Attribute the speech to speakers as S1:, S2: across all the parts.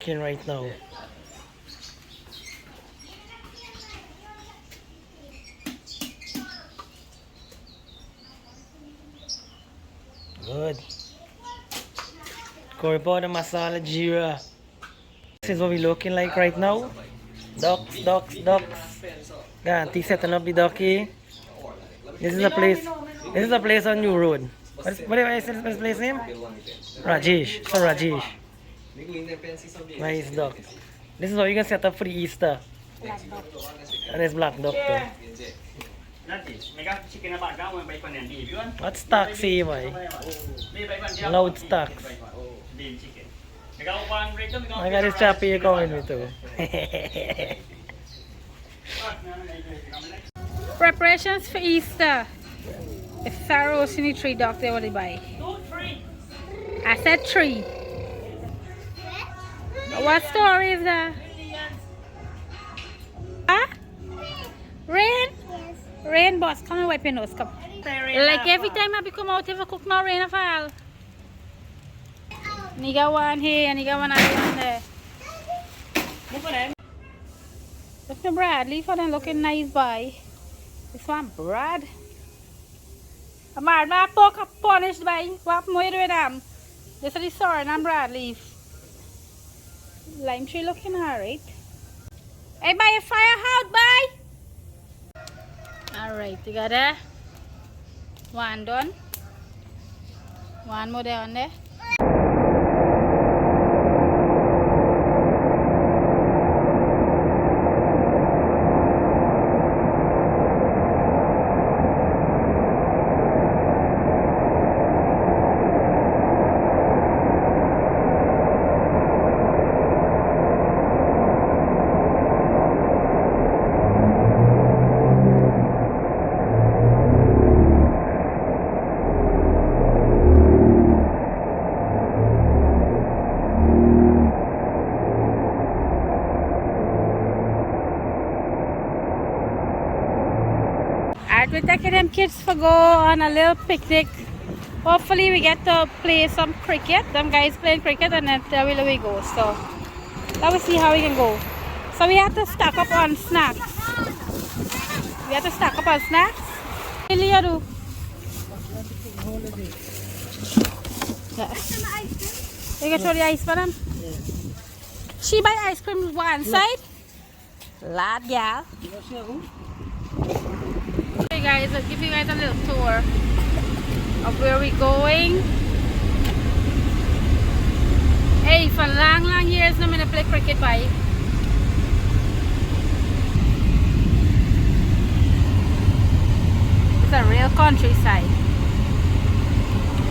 S1: Right now. Good. Curry powder, masala, jeera. This is what we're looking like right now. Ducks, ducks, ducks. Auntie setting up the ducky. This is a place. This is a place on New Road. What is this place name? Rajesh. So Rajesh. Nice duck. This is how you can set up for the Easter. And it's black duck too. What's stocks here, boy? Loud stocks. I got this chap here coming with too.
S2: Preparations for Easter. If Sarah was in the tree, doctor, what do you buy? I said 3. What story is that? Huh? Rain? Rain, boss. Come and wipe your nose. Come. Like every time I come out, if I cook, no rain fall. You got one here and you got one there. Look at Bradley for them looking nice, boy. This one, Brad. I'm not punished by what more with them. This is the sorry and Brad leaf. Lime tree looking alright. Hey, buy a fire out, bye. Alright, you got that? One done. One more there on there. We're taking them kids for go on a little picnic. Hopefully we get to play some cricket. Them guys playing cricket and then there will we go. So let us see how we can go. So we have to stock up on snacks. We have to stock up on snacks. What do you do? Yeah. You can show the ice for them? Yeah. She buy ice cream one side. Lad, yeah. Hey guys, I'll give you guys a little tour of where we're going. Hey, for long years I'm gonna play cricket by. It's a real countryside.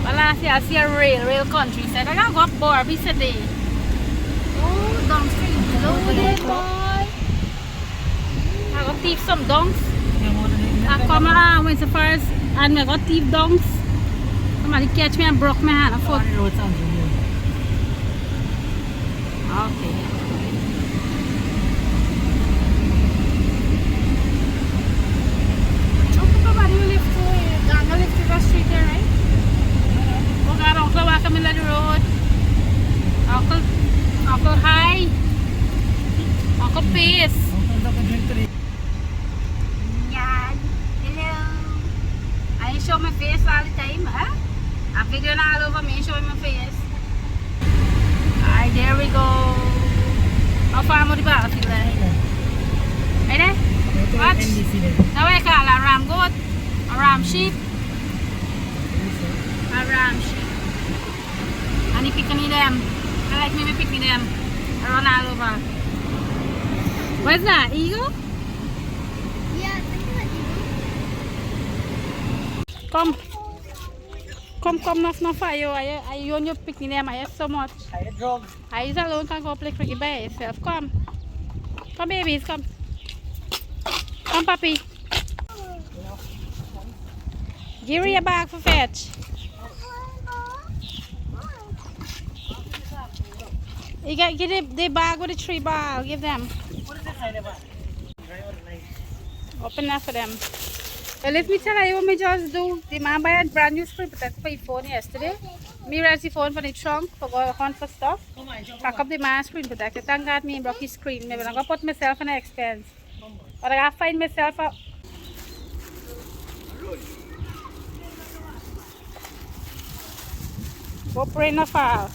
S2: But last year I see a real countryside. I gotta go up more recently. Oh, dung street loaded, boy. I gotta thief some dunks. I come around when so first and I got thief dunks. Somebody catch me and broke my hand and foot. Okay. Somebody will live to gonna live to the street here, right? Oh God, Uncle welcome in the road. Uncle hi. Uncle peace. I show my face all the time, huh? I'm videoing all over me, showing my face. Alright, there we go. How far am I about to feel like? Right there? Watch. Now what I call a ram goat? A ram sheep? A ram sheep. And he picking them. I like me picking them. I run all over. What's that? Eagle? Come, no fire. I own you picking them. I have so much.
S1: I had drugs.
S2: I alone can go play cricket by yourself. Come, babies, come. Come, puppy. Give her your bag for fetch. You get the bag with the 3 ball. Give them.
S1: What is inside the bag?
S2: Open that for them. Well, let me tell you what we just do. The man buy a brand new screen protector for your phone yesterday. Me raise the phone for the trunk for go hunt for stuff. Pack up the man screen protector. Thank God me broke his screen. Maybe I'm gonna put myself in an expense. But I gotta find myself up. Hope rain no fall.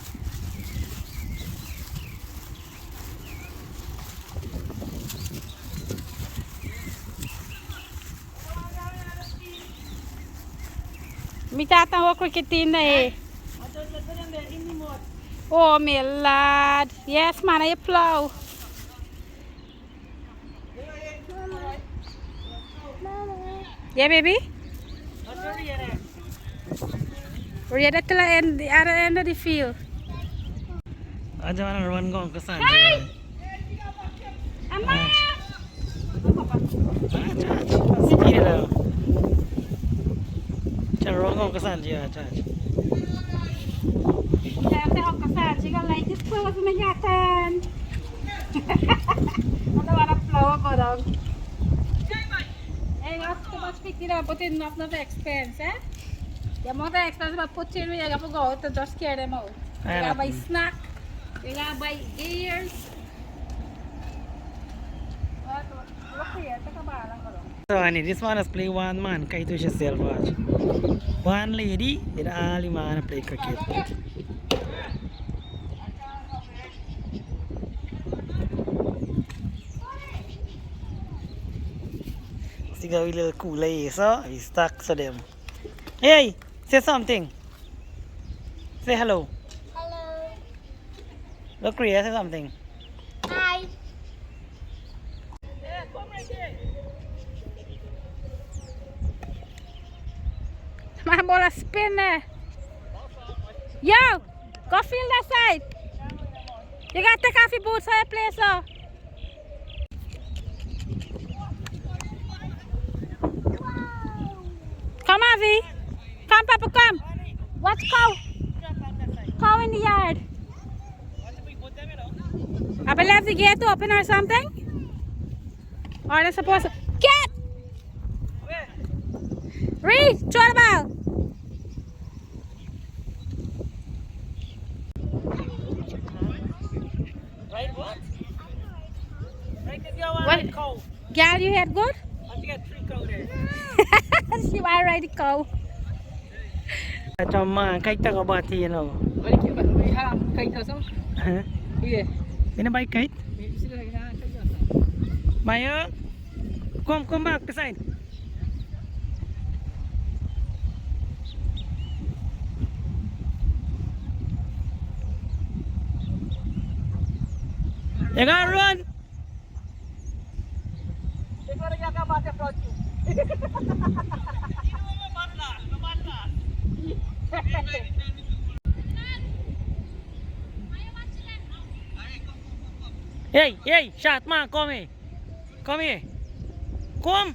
S2: Me tata wo cricket team na eh. Oh my lad. Yes man, I plow. Yeah baby? We're at the other end of the field.
S1: I don't want to run going to San
S2: Hey! Amma!
S1: Just run going to San Judge.
S2: Saya học cả sàn chỉ còn lấy cái phơi cho mình nhạt tan. Ano wala flower ko dog. Eh, got too much pick it up, but it's not enough expense, eh? The amount of expense I put in, you gotta go to just scare them out. You gotta buy snack, you gotta buy gears.
S1: So honey, this one is play one man, kay to siya watch. One lady, and all man play cricket. Sigaw yung little kulay, so we stuck to them. Hey, say something. Say hello.
S3: Hello.
S1: Look, Rhea, say something.
S3: Hi.
S2: My bola spin there. Yo, go field that side. You gotta take off your boots for your place, so. Come, Avi. Come, Papa, come. Watch cow. Cow in the yard. I believe the gate open or something. Or they're supposed to. Get! Reed, throw the ball.
S1: Right, what? Right, because you want
S2: What?
S1: cow.
S2: Gal, you had good?
S1: I think I got 3 cow there.
S2: She might ride the cow.
S1: Cho mà cách ta có bờ thì nó. Hả? Bên bay cách. Mày ơi. Come back this side. You gotta run. Hey, shot man, come here. Come here. Come.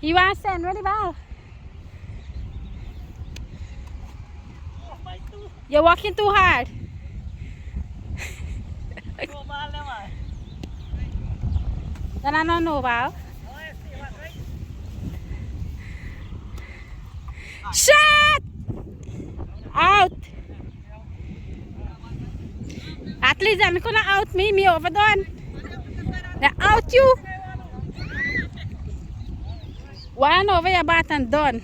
S2: You want to send really ball? You're walking too hard. Then I don't know about. Shot! Out! At least I'm gonna out me overdone. Now out you. One over your bat and done.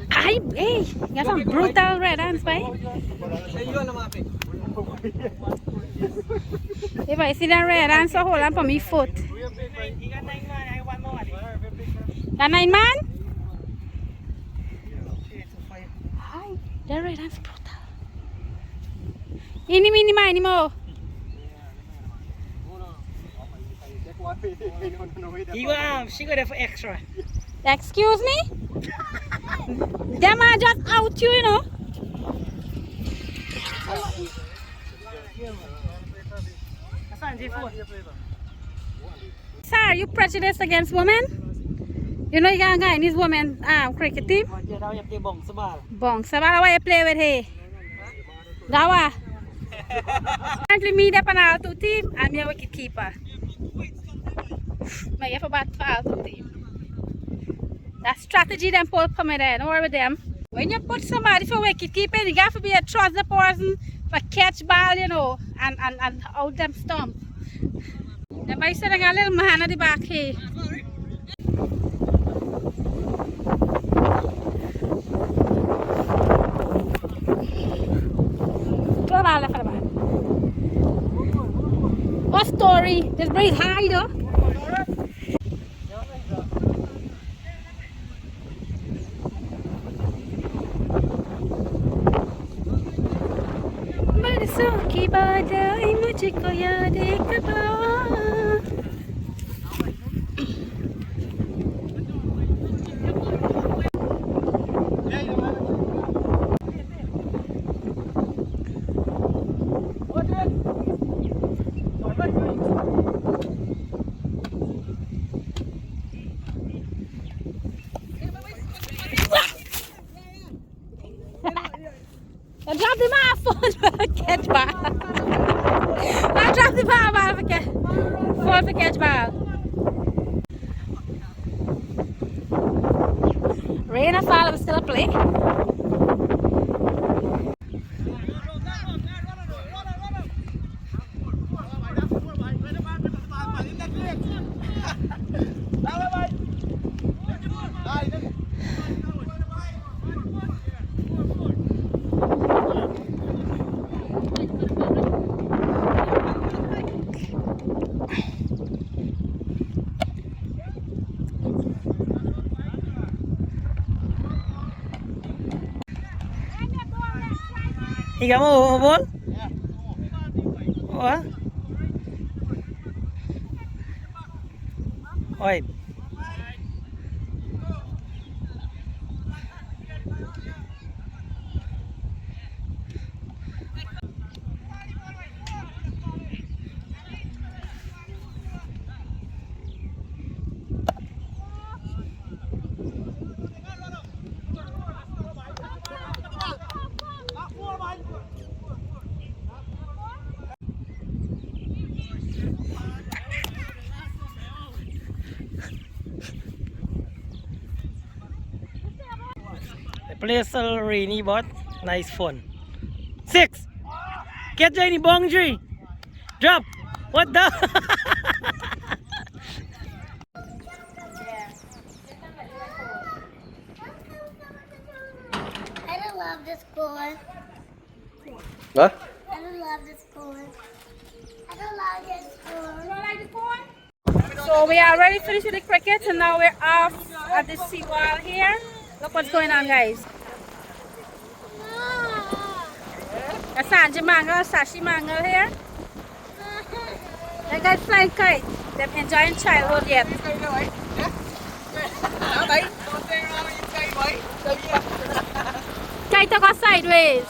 S2: Hey, you got some brutal red hands, boy. If I see that red hands, so hold on for me foot. Got 9 man? Hi, that red hands brutal. Ini mini mini mo.
S1: She got there for extra.
S2: Excuse me? Them are just out you know. Sir, you prejudiced against women? You know you got a guy in his woman cricket team? Bong sabal, why you play with her? Dawa. Currently me the panel 2 team, I'm your wicket keeper. May have a bad fall today. That strategy them pull for me there, don't worry with them. When you put somebody for wicket keeping, you got to be a trust the person for catch ball, you know, and out them stump. Then by saying a little man at the back here. What story? Just breathe high though. की बात आई मुझको याद एक बार I dropped the phone for catch ball. I dropped the ball for catch ball. Rain or fall, we still play.
S1: Iga mo ball? What? Wait. Place a rainy but nice fun. 6. Catch any boundary. Drop. What the?
S3: I don't love this board.
S4: What?
S3: I don't love this board. I don't love this board.
S2: You don't like the phone? So we are already finished with the cricket and now we're off at the seawall here. Look what's going on, guys. A Sanji Mangle, Sashi Mangle here. That guy's flying kite. They're enjoying childhood yet. Kite to go sideways.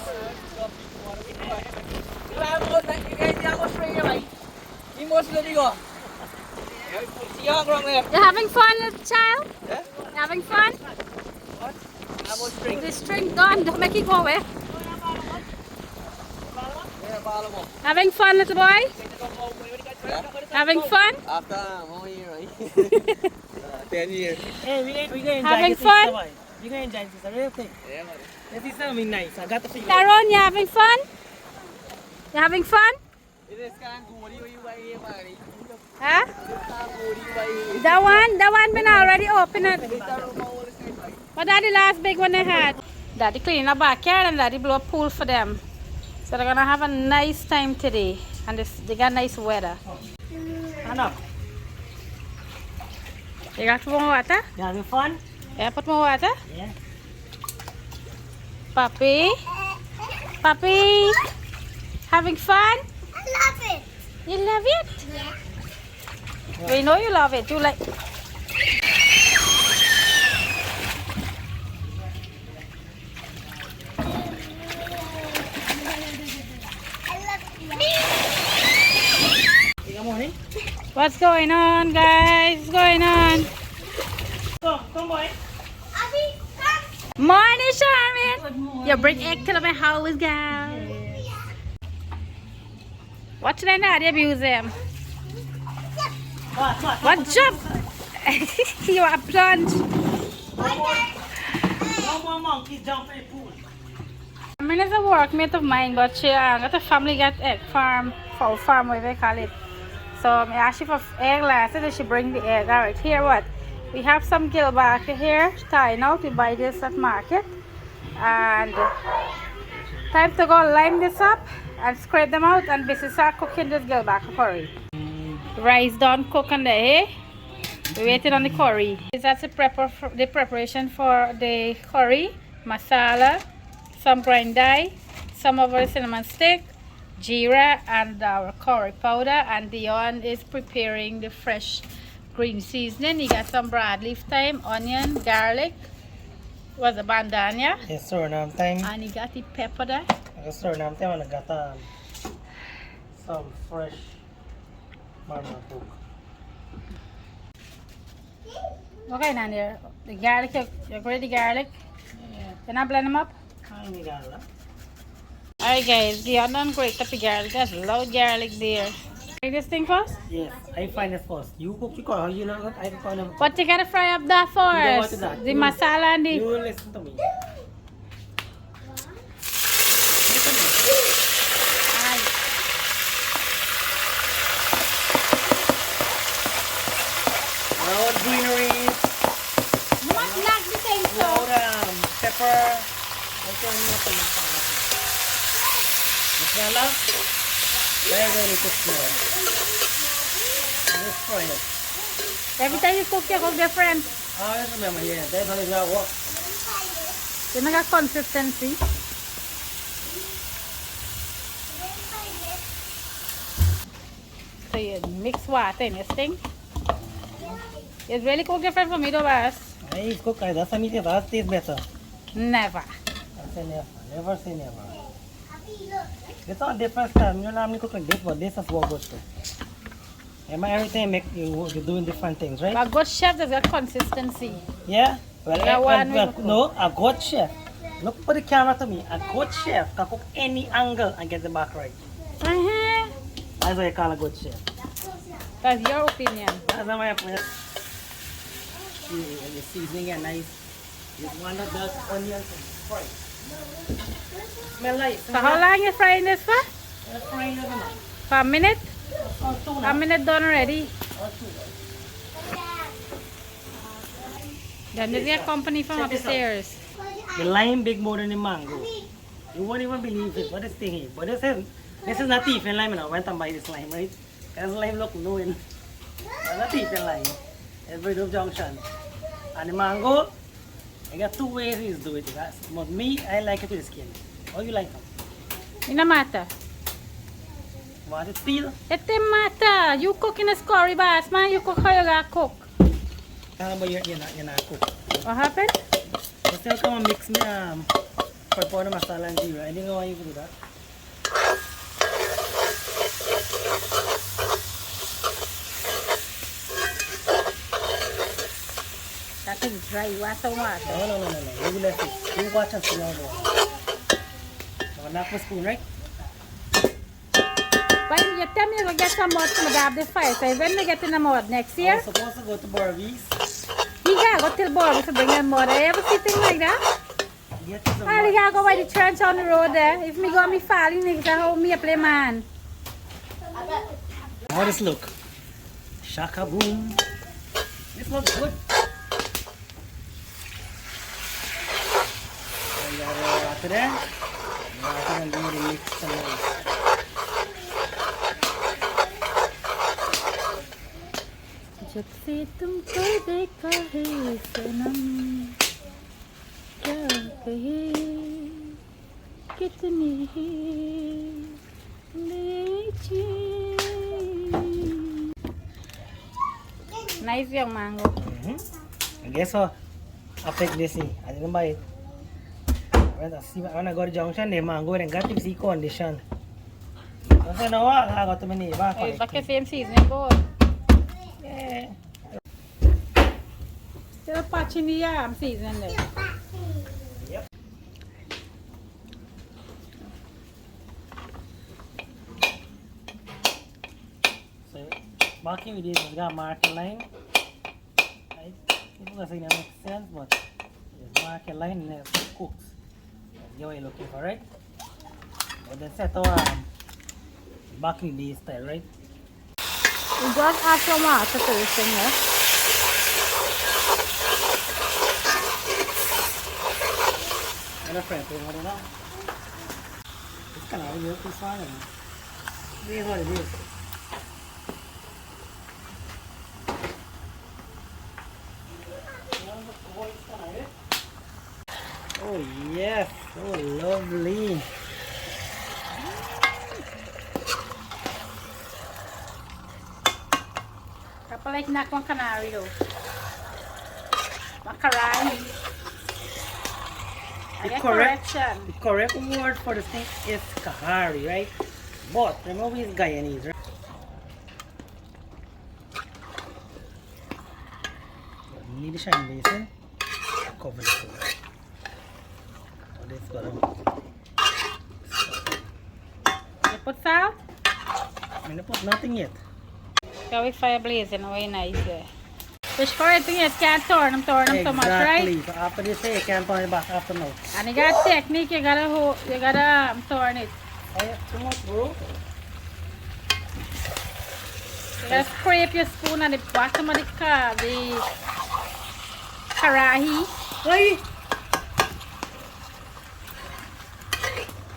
S2: You're having fun, little child? You're having fun? The string gone, don't make it go away. Having fun, little boy? Having fun?
S4: After how many years? 10 years.
S1: Hey, we gonna enjoy
S2: Having
S1: this
S2: fun?
S1: sister, boy. We gonna enjoy this real thing.
S4: Yeah, man.
S1: This is something nice. I got to feel it.
S2: Tyrone, you having fun? You having fun? Huh? That one been already opened. But that's the last big one they had. Daddy clean the backyard and Daddy blew a pool for them. So they're gonna have a nice time today. And they got nice weather.
S1: Ano?
S2: You got more water?
S1: You having fun?
S2: Yeah, put more water.
S1: Yeah.
S2: Puppy? Puppy? Having fun?
S3: I love it.
S2: You love it?
S3: Yeah.
S2: We know you love it. You like... What's going on, guys? What's going on?
S1: Come boy.
S3: Abby, come.
S2: Morning, Charmin. You bring egg to my house, guys. What should I not abuse them? What jump? You are plunge.
S1: No more monkeys jump in the pool.
S2: I mean, it's a workmate of mine, but she got a family got egg farm, fowl farm, whatever they call it. So I asked her for egg last, and she bring the egg. All right, here what? We have some gilbaka here, tying out. We buy this at market, and time to go lime this up and scrape them out, and this is our cooking this gilbaka curry. Rice done cook on the hay. We're waiting on the curry. That's the preparation for the curry, masala, some grind dye, some of our cinnamon stick, jeera, and our curry powder. And Dyon is preparing the fresh green seasoning. You got some broadleaf thyme, onion, garlic, was a bandana,
S1: Yes, sir. Now time.
S2: and you got the pepper there.
S1: Yes, sir. Now time. I got some fresh marmot cook.
S2: Okay, now the garlic, you ready the garlic?
S1: Yeah.
S2: Can I blend them up?
S1: I ain't got that.
S2: Alright guys, the onion grate up the garlic. That's loud garlic there. Make this thing first?
S1: Yes, I find it first. You cook the curry, you know, I find them.
S2: But you gotta fry up that first.
S1: You don't want
S2: The
S1: that.
S2: masala and the...
S1: You listen to me.
S2: Aye.
S1: Loud greenery,
S2: You must knock the thing so.
S1: loud pepper. What's your name? Masala. Very, very good smell. Let's try it.
S2: Every time you cook different.
S1: Oh, I remember, yeah, that's how it's gonna work.
S2: You know got consistency. So you mix water in this thing. It's really cook different for me though, boss.
S1: I cook, that's a meat, that tastes better.
S2: Never.
S1: I say never, never say never. It's all different style. You normally cook like this, but this is what good too. And every time you're doing different things, right?
S2: But good chef does got consistency.
S1: Yeah? Well,
S2: Yeah, one
S1: well,
S2: will cook.
S1: no, a good chef. Look for the camera to me. A good chef can cook any angle and get the back right. That's what you call a good chef.
S2: That's your opinion.
S1: That's not my opinion. The seasoning is nice. You want of those onions and fry. Smell nice.
S2: So how long you frying this for?
S1: Frying it now.
S2: For a minute?
S1: Or two
S2: A
S1: now.
S2: minute done already.
S1: Or two.
S2: Then there's your company from
S1: Check this out.
S2: upstairs.
S1: The lime big more than the mango. You won't even believe it. What is thing here? But this is not thief and lime now. I went and buy this lime, right? Because lime look knowing. But not thief and lime. Every Dove Junction. And the mango, I got two ways to do it. But me, I like it with the skin. How you like them?
S2: It no matter.
S1: Want it peel?
S2: It don't matter. You cook in a curry boss, man. You cook how you gotta cook.
S1: But you're not cook.
S2: What happened?
S1: But still come and mix me for powder masala and jeera. I didn't know why you do that.
S2: That thing dry. You want some water.
S1: No. You left it. You watch and see how it goes. So knock my spoon, right?
S2: But you tell me you go get some mud to grab the fire. So when we get in the mud next
S1: I
S2: year,
S1: was supposed to go to Barbies.
S2: you gotta go till Bobby to bring them mud. I ever see things like that?
S1: Get some
S2: I
S1: mud.
S2: gotta go by the trench on the road there. If me go me falling, niggas I hold me a play man.
S1: How does this look? Shaka boom. This looks good. I got water there. Water and do the mix and rice.
S2: जब से तुमको देखा है सनम क्या कहे कितनी ही nice young mango.
S1: I guess so. I'll take this. I didn't buy it. When I go to Junction, the mango and got this condition. I said, no, I got to my neighbor.
S2: Hey, back the same season go.
S1: Yeah.
S2: Still patching the yam season there.
S1: Yep. So, Barking with this, it's got marker line. Right? People are saying that makes sense, but there's marker line and there's cooks. That's what you're looking for, right? But then set our barking day style, right?
S2: We just add some water to this thing, yeah?
S1: And a friend thing, what do you know? It's kind of really too strong, you know? This is what it is. Oh yes, so lovely.
S2: Kapalay kinakong canary though. Macaroni.
S1: The correct word for the thing is kahari, right? But remember it's Guyanese, right? You need the shine basin. Cover this over. So this gotta.
S2: You put salt?
S1: I'm gonna put nothing yet.
S2: Got with fire blazing, very nice there. Fish for it, you can't turn them so much, right?
S1: Exactly. So after this, you can't turn it back after now.
S2: And you got technique, you gotta turn it.
S1: Hey, too much, bro.
S2: You gotta scrape your spoon at the bottom of the karahi.
S1: Hey!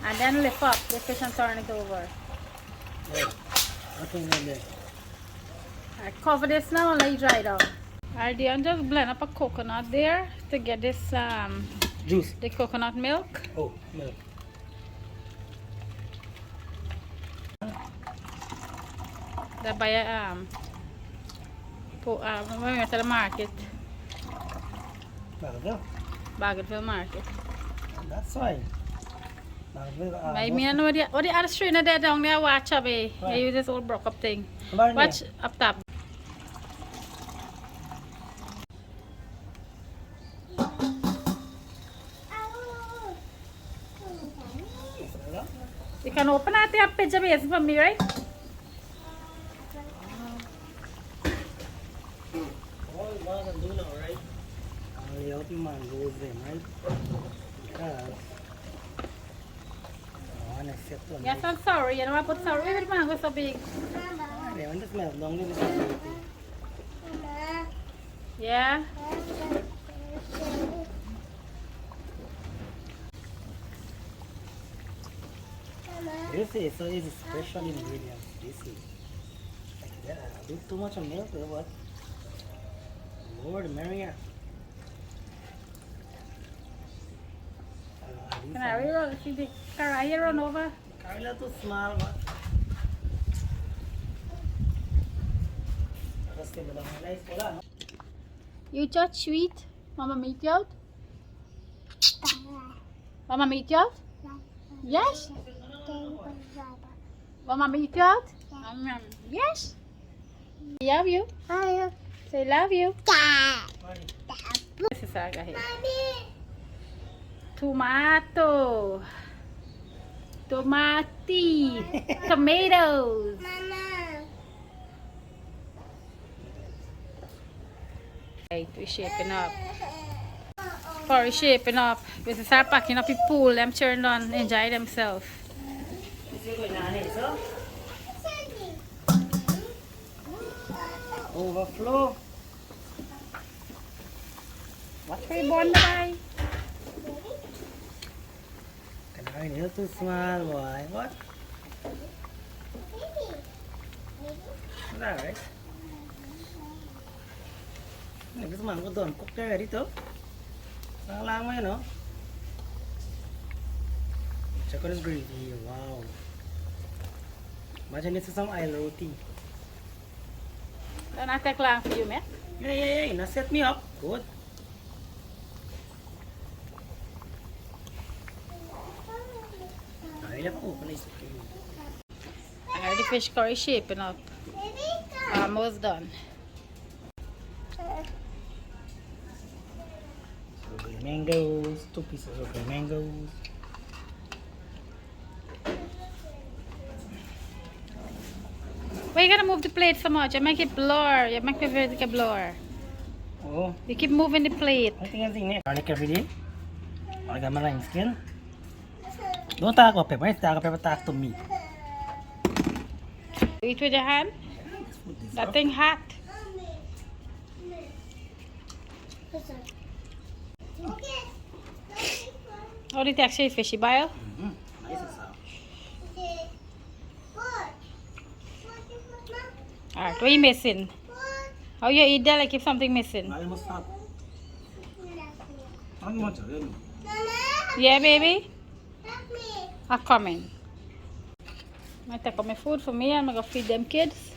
S2: And then lift up the fish and turn it over.
S1: Yeah. Nothing in there.
S2: I cover this now and let it dry down. Alright, Dyon, just blend up a coconut there to get this
S1: Juice.
S2: the coconut milk.
S1: Oh, milk.
S2: That buy when we went to the market, Bagotville market.
S1: That's fine.
S2: I mean, what the other strainer there down there, watch up, eh?
S1: Right.
S2: You use this old broke up thing.
S1: Watch.
S2: Watch up top. You can open out the picture base for me, right?
S1: All what I'm doing now, right? I'm helping mangoes them, right? Because I want to set one.
S2: Yes, I'm sorry. You know, I put sorry with mango so big.
S1: They want to smell long this is
S2: Yeah.
S1: This is so it's special ingredients. This is like that. A bit too much of milk, or what? Lord Maria.
S2: Can I run? See the car here run over?
S1: Carla too small, but.
S2: You just sweet. Mama meet you out? Mama meet you out? Yes? Mama meet you out? Yes? Love you. Say love you. This is Saga here. Tomato. Tomati. Tomatoes. Right, we're shaping up. For shaping up. We start packing up the pool. Them turn on, enjoy themselves.
S1: Overflow.
S2: What's for your bond bye?
S1: Canary nail too small, boy. What? Is that right? This mango done cooked already too. Ang lang mo yun, no? Check out this gravy. Wow. Imagine this is some aisle roti.
S2: Don't I take long for you, man?
S1: Yeah. Now set me up. Good. I love open this.
S2: The fish curry shaping up. Almost done.
S1: Mangoes, 2 pieces of the mangoes.
S2: Why you gotta move the plate so much? You make it blur. You make it blur.
S1: Oh,
S2: You keep moving the plate.
S1: I think ni garlic every day. Garlic maraming skin. Don't talk of pepper. Pepper talk to me.
S2: Eat with your hand. That thing hot. How do you actually fishy boil? Alright, what are you missing? How you eat that like if something missing? Yeah, baby? I'm coming. I take out my food for me and I'm gonna feed them kids.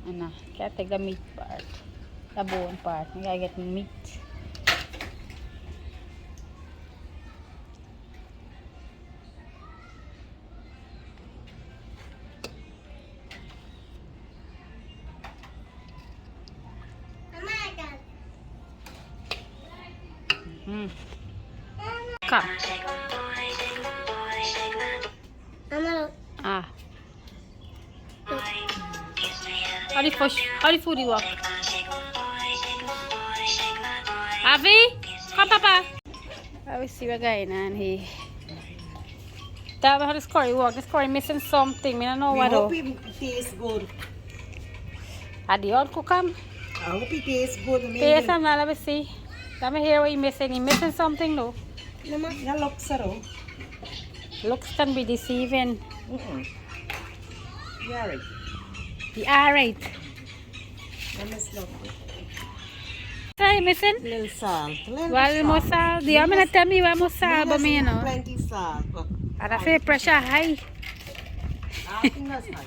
S2: And can't take the meat part, the bone part. I gotta get meat. Come. Ah. How the food you walk? Avi? Come, Papa. I will see what going on here. Tell me how this curry work. This curry missing something. I don't know what.
S5: I hope it tastes good.
S2: Are the old cook 'em?
S5: I hope it tastes good.
S2: Taste them now, let me see. Let me hear what you're missing. You're missing something though.
S5: That looks so.
S2: Looks can be deceiving.
S5: Yeah, right.
S2: You alright.
S5: That must look good.
S2: So you missing?
S5: Little salt.
S2: Well, more salt. Do you want me to tell me where more salt but me, you know?
S5: Plenty salt.
S2: And I feel pressure high.
S5: I think that's high.